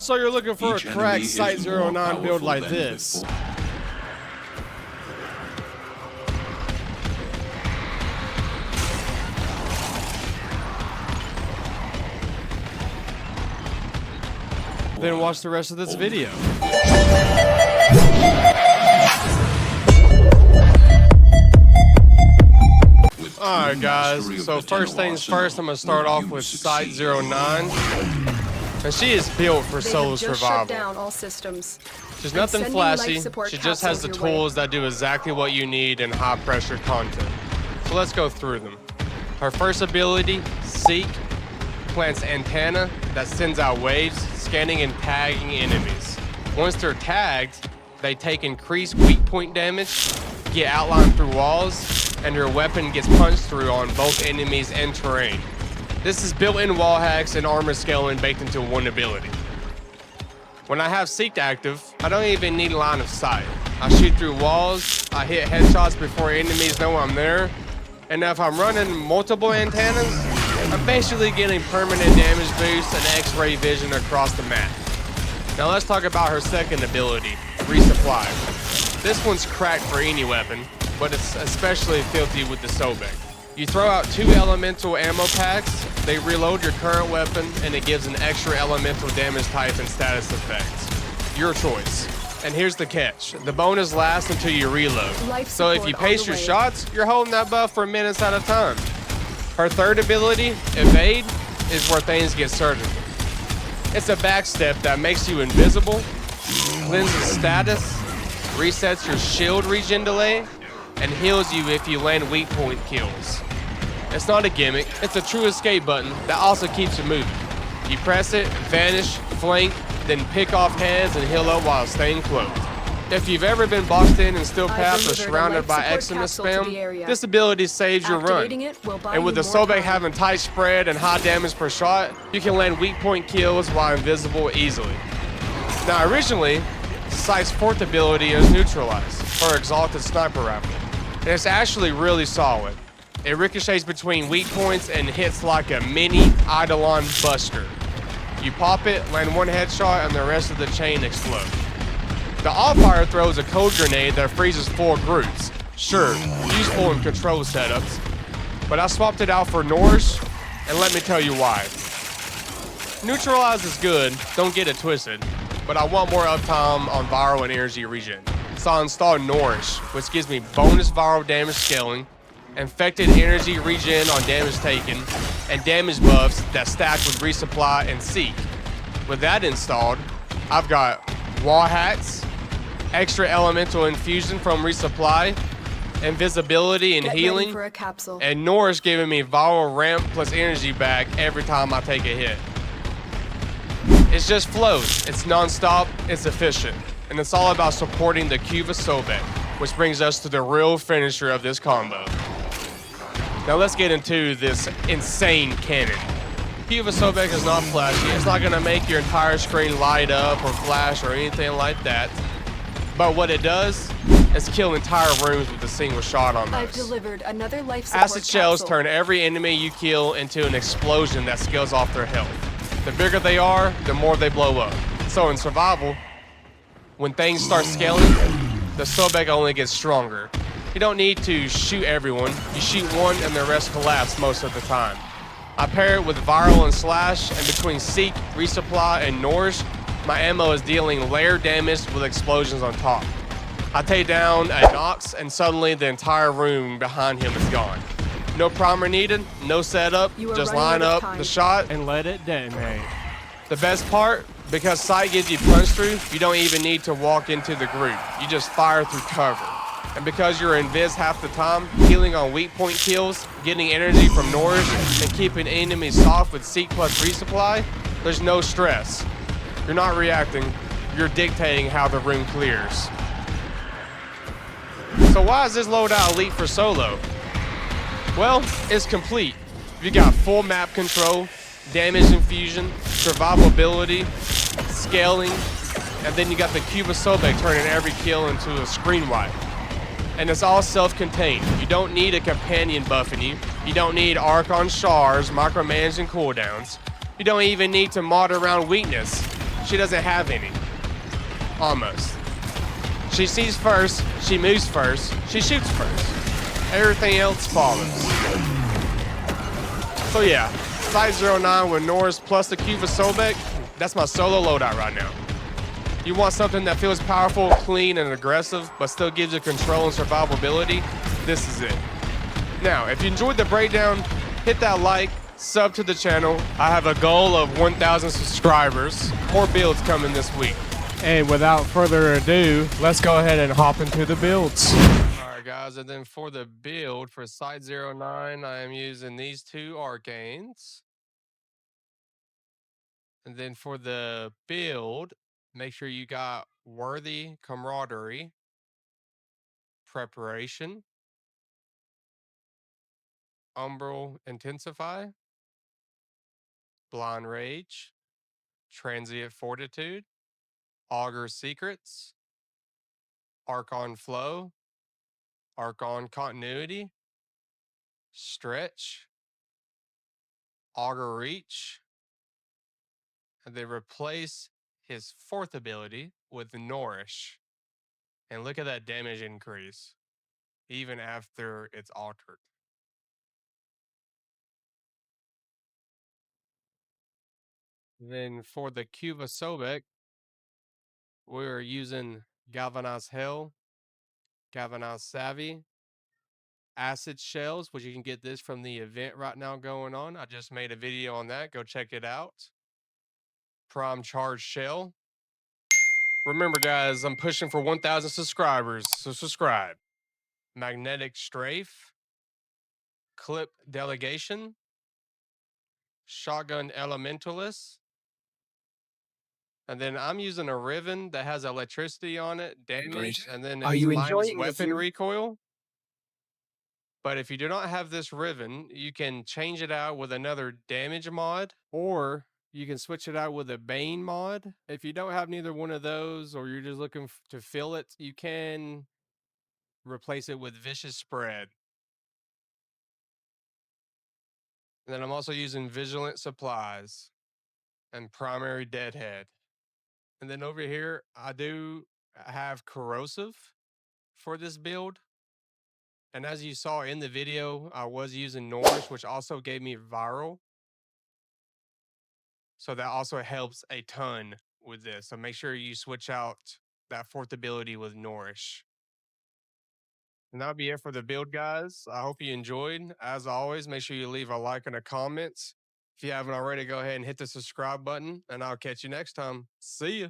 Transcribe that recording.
So you're looking for a cracked Cyte-09 build like this. Then watch the rest of this video. Alright guys, so first things first, I'm going to start off with Cyte-09. And she is built for solo survival. Down all systems. She's nothing flashy, she just has the tools that do exactly what you need in high pressure content. So let's go through them. Her first ability, Seek, plants antenna that sends out waves, scanning and tagging enemies. Once they're tagged, they take increased weak point damage, get outlined through walls, and your weapon gets punched through on both enemies and terrain. This is built-in wall hacks and armor scaling baked into one ability. When I have Seek active, I don't even need line of sight. I shoot through walls, I hit headshots before enemies know I'm there, and if I'm running multiple antennas, I'm basically getting permanent damage boosts and X-ray vision across the map. Now let's talk about her second ability, Resupply. This one's cracked for any weapon, but it's especially filthy with the Sobek. You throw out 2 elemental ammo packs, they reload your current weapon, and it gives an extra elemental damage type and status effects. Your choice. And here's the catch, the bonus lasts until you reload. So if you pace your shots, you're holding that buff for minutes at a time. Her third ability, Evade, is where things get surgical. It's a backstep that makes you invisible, cleanses status, resets your shield regen delay, and heals you if you land weak point kills. It's not a gimmick, it's a true escape button that also keeps you moving. You press it, vanish, flank, then pick off heads and heal up while staying close. If you've ever been boxed in and still paths or surrounded by Eczema spam, this ability saves your run. And with the Sobek having tight spread and high damage per shot, you can land weak point kills while invisible easily. Now originally, Cyte's fourth ability is Neutralize, her exalted sniper rifle. And it's actually really solid. It ricochets between weak points and hits like a mini Eidolon buster. You pop it, land one headshot, and the rest of the chain explodes. The All-Fire throws a code grenade that freezes 4 groups. Sure, useful in control setups, but I swapped it out for Nourish, and let me tell you why. Neutralize is good, don't get it twisted, but I want more uptime on viral and energy regen. So I installed Nourish, which gives me bonus viral damage scaling, infected energy regen on damage taken, and damage buffs that stack with Resupply and Seek. With that installed, I've got wall hacks, extra elemental infusion from Resupply, invisibility and healing, for a capsule. And Nourish giving me viral ramp plus energy back every time I take a hit. It's just flows, it's non-stop, it's efficient, and it's all about supporting the Kuva Sobek, which brings us to the real finisher of this combo. Now let's get into this insane cannon. Kuva Sobek is not flashy, it's not going to make your entire screen light up or flash or anything like that. But what it does is kill entire rooms with a single shot on those. I've delivered another life support Acid shells capsule. turn every enemy you kill into an explosion that scales off their health. The bigger they are, the more they blow up. So in survival, when things start scaling, the Sobek only gets stronger. You don't need to shoot everyone, you shoot one and the rest collapse most of the time. I pair it with Viral and Slash, and between Seek, Resupply, and Nourish, my ammo is dealing layer damage with explosions on top. I take down a Nox, and suddenly the entire room behind him is gone. No primer needed, no setup, just line up the shot and let it detonate. The best part, because Cyte gives you punch through, you don't even need to walk into the group. You just fire through cover. And because you're invis half the time, healing on weak point kills, getting energy from Nourish, and keeping enemies soft with Seek plus Resupply, there's no stress. You're not reacting, you're dictating how the room clears. So why is this loadout elite for solo? Well, it's complete. You got full map control, damage infusion, survivability, scaling, and then you got the Kuva Sobek turning every kill into a screen wipe. And it's all self-contained. You don't need a companion buffing you. You don't need arc on shards, micromanaging cooldowns. You don't even need to mod around weakness. she doesn't have any. Almost. She sees first, she moves first, she shoots first. Everything else follows. So yeah, Cyte-09 with Norris plus the Kuva Sobek, that's my solo loadout right now. You want something that feels powerful, clean, and aggressive, but still gives you control and survivability, this is it. Now, if you enjoyed the breakdown, hit that like, sub to the channel. I have a goal of 1,000 subscribers. More builds coming this week. And without further ado, let's go ahead and hop into the builds. All right, guys, and then for the build for Cyte-09, I am using these two Arcanes. And then for the build, make sure you got Worthy Camaraderie, Preparation, Umbral Intensify, Blind Rage, Transient Fortitude, Augur Secrets, Archon Flow, Archon Continuity, Stretch, Augur Reach, and they replace his fourth ability with Nourish. And look at that damage increase, even after it's altered. Then for the Kuva Sobek, we're using Galvanized Hell, Galvanized Savvy, Acid Shells, which you can get this from the event right now going on. I just made a video on that. Go check it out. Prime Charge Shell. Remember, guys, I'm pushing for 1,000 subscribers, so subscribe. Magnetic Strafe, Clip Delegation, Shotgun Elementalist, and then I'm using a Riven that has electricity on it, damage, and then it's minus weapon recoil. But if you do not have this Riven, you can change it out with another damage mod, or you can switch it out with a Bane mod. If you don't have neither one of those, or you're just looking to fill it, you can replace it with Vicious Spread. And then I'm also using Vigilant Supplies and Primary Deadhead. And then over here, I do have Corrosive for this build. And as you saw in the video, I was using Norse, which also gave me Viral. So that also helps a ton with this. So make sure you switch out that fourth ability with Nourish. And that'll be it for the build, guys. I hope you enjoyed. As always, make sure you leave a like and a comment. If you haven't already, go ahead and hit the subscribe button, and I'll catch you next time. See ya.